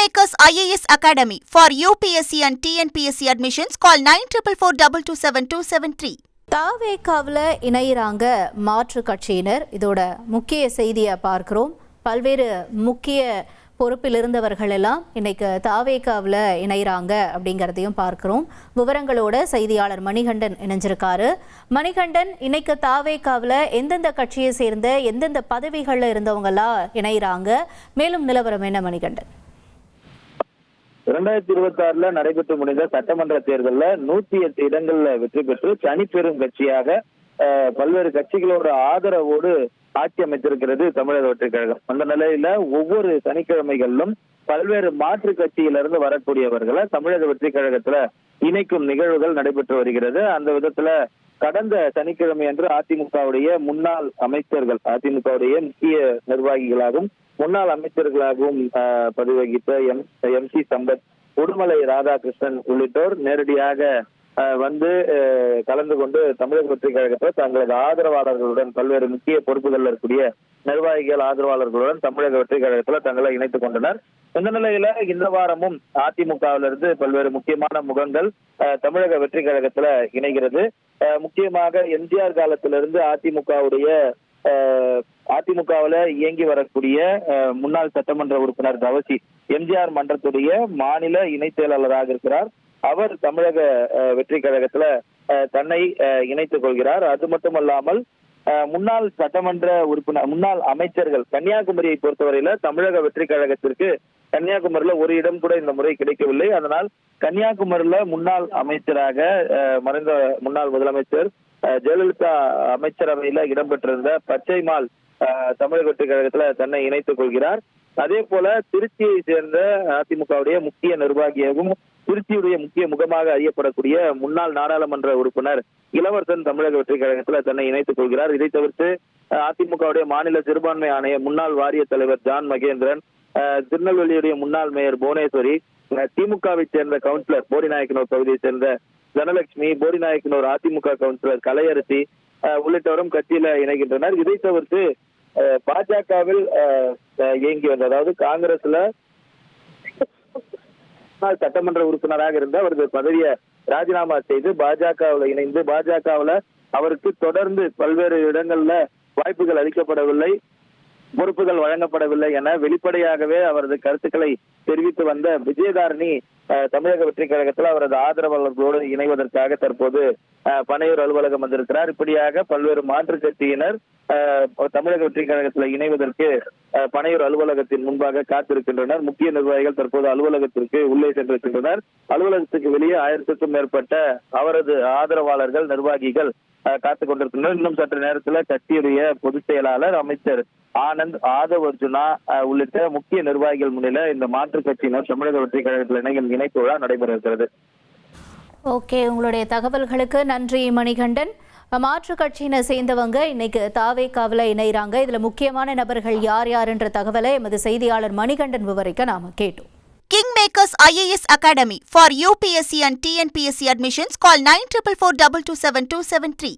Kingmakers IAS Academy for UPSC and TNPSC admissions. Call 9444227273. தாவேகாவில் இணையிறாங்க மாற்று கட்சியினர். இதோட முக்கிய செய்தியை பார்க்கிறோம். பல்வேறு முக்கிய பொறுப்பில் இருந்தவர்கள் எல்லாம் இன்னைக்கு தாவேகாவில் இணையிறாங்க அப்படிங்கிறதையும் பார்க்கிறோம். விவரங்களோட செய்தியாளர் மணிகண்டன் இணைஞ்சிருக்காரு. மணிகண்டன், இன்னைக்கு தாவேகாவில் எந்தெந்த கட்சியை சேர்ந்த எந்தெந்த பதவிகளில் இருந்தவங்கலாம் இணையிறாங்க, மேலும் நிலவரம் என்ன மணிகண்டன்? 2026 நடைபெற்று முடிந்த சட்டமன்ற தேர்தலில் 108 இடங்கள்ல வெற்றி பெற்று தனிப்பெரும் கட்சியாக பல்வேறு கட்சிகளோட ஆதரவோடு ஆட்சி அமைத்திருக்கிறது தமிழக வெற்றிக் கழகம். அந்த நிலையில ஒவ்வொரு சனிக்கிழமைகளிலும் பல்வேறு மாற்று கட்சியிலிருந்து வரக்கூடியவர்களை தமிழக வெற்றிக் கழகத்துல இணைக்கும் நிகழ்வுகள் நடைபெற்று வருகிறது. அந்த விதத்துல கடந்த சனிக்கிழமை அன்று அதிமுகவுடைய முன்னாள் அமைச்சர்கள், அதிமுகவுடைய முக்கிய நிர்வாகிகளாகவும் முன்னாள் அமைச்சர்களாகவும் பதவி வகித்த MC சம்பத், உடுமலை ராதாகிருஷ்ணன் உள்ளிட்டோர் நேரடியாக வந்து கலந்து கொண்டு தமிழக வெற்றிக் கழகத்தில் தங்களது ஆதரவாளர்களுடன் பல்வேறு முக்கிய பொறுப்புகளில் இருக்கக்கூடிய நிர்வாகிகள் ஆதரவாளர்களுடன் தமிழக வெற்றிக் கழகத்தில் தங்களை இணைத்துக் கொண்டனர். இந்த நிலையில இந்த வாரமும் அதிமுகவிலிருந்து பல்வேறு முக்கியமான முகங்கள் தமிழக வெற்றிக் கழகத்துல இணைகிறது. முக்கியமாக எம்ஜிஆர் காலத்திலிருந்து அதிமுகவில் இயங்கி வரக்கூடிய முன்னாள் சட்டமன்ற உறுப்பினர் தவசி எம்ஜிஆர் மன்றத்துடைய மாநில இணைச் செயலாளராக இருக்கிறார். அவர் தமிழக வெற்றிக் கழகத்துல தன்னை இணைத்துக் கொள்கிறார். அது மட்டுமல்லாமல் முன்னாள் சட்டமன்ற உறுப்பினர், முன்னாள் அமைச்சர்கள், கன்னியாகுமரியை பொறுத்தவரையில தமிழக வெற்றிக் கழகத்திற்கு கன்னியாகுமரியில ஒரு இடம் கூட இந்த முறை கிடைக்கவில்லை. அதனால் கன்னியாகுமரியில முன்னாள் அமைச்சராக மறைந்த முன்னாள் முதலமைச்சர் ஜெயலலிதா அமைச்சரவையில இடம்பெற்றிருந்த பச்சைமால் தமிழக வெற்றிக் கழகத்துல தன்னை இணைத்துக் கொள்கிறார். அதே போல திருச்சியை சேர்ந்த அதிமுகவுடைய முக்கிய நிர்வாகியாகவும் திருச்சியுடைய முக்கிய முகமாக அறியப்படக்கூடிய முன்னாள் நாடாளுமன்ற உறுப்பினர் இளவரசன் தமிழக வெற்றிக் கழகத்துல தன்னை இணைத்துக் கொள்கிறார். இதை தவிர்த்து அதிமுகவுடைய மாநில சிறுபான்மை ஆணைய முன்னாள் வாரிய தலைவர் ஜான் மகேந்திரன், திருநெல்வேலியுடைய முன்னாள் மேயர் புவனேஸ்வரி, திமுகவை சேர்ந்த கவுன்சிலர் போடிநாயக்கனூர் பகுதியை சேர்ந்த தனலட்சுமி, போடிநாயக்கனூர் அதிமுக கவுன்சிலர் கலையரசி உள்ளிட்டவரும் கட்சியில இணைகின்றனர். இதை தவிர்த்து பாஜகவில் இயங்கி வந்த, அதாவது காங்கிரஸ்ல சட்டமன்ற உறுப்பினராக இருந்த அவரது பதவியை ராஜினாமா செய்து பாஜகவில் இணைந்து பாஜகவில் அவருக்கு தொடர்ந்து பல்வேறு இடங்கள்ல வாய்ப்புகள் அளிக்கப்படவில்லை, பொறுப்புகள் வழங்கப்படவில்லை என வெளிப்படையாகவே அவரது கருத்துக்களை தெரிவித்து வந்த விஜயதாரணி தமிழக வெற்றிக் கழகத்தில் அவரது ஆதரவாளர்களோடு இணைவதற்காக தற்போது பனையூர் அலுவலகம் வந்திருக்கிறார். இப்படியாக பல்வேறு மாற்று கட்சியினர் தமிழக வெற்றிக் கழகத்தில் இணைவதற்கு பனையூர் அலுவலகத்தின் முன்பாக காத்திருக்கின்றனர். முக்கிய நிர்வாகிகள் தற்போது அலுவலகத்திற்கு உள்ளே சென்றிருக்கின்றனர். அலுவலகத்துக்கு வெளியே 1000க்கும் மேற்பட்ட அவரது ஆதரவாளர்கள், நிர்வாகிகள் காத்துக் கொண்டிருக்கின்றனர். இன்னும் சற்று நேரத்தில் கட்சியுடைய பொதுச் செயலாளர் அமைச்சர் ஆனந்த், ஆதவ் அர்ஜுனா உள்ளிட்ட முக்கிய நிர்வாகிகள் முன்னிலை இந்த மாற்றுக் கட்சியினர் தமிழக வெற்றிக் கழகத்தில் இணைப்பு விழா நடைபெற இருக்கிறது. ஓகே, உங்களுடைய தகவல்களுக்கு நன்றி மணிகண்டன். மாற்று கட்சியினர் சேர்ந்தவங்க இன்னைக்கு தாவேகாவில் இணைகிறாங்க. இதுல முக்கியமான நபர்கள் யார் யார் என்ற தகவலை எமது செய்தியாளர் மணிகண்டன் விவரிக்க நாம கேட்டோம். Kingmakers IAS Academy for UPSC and TNPSC admissions. Call 9444227273.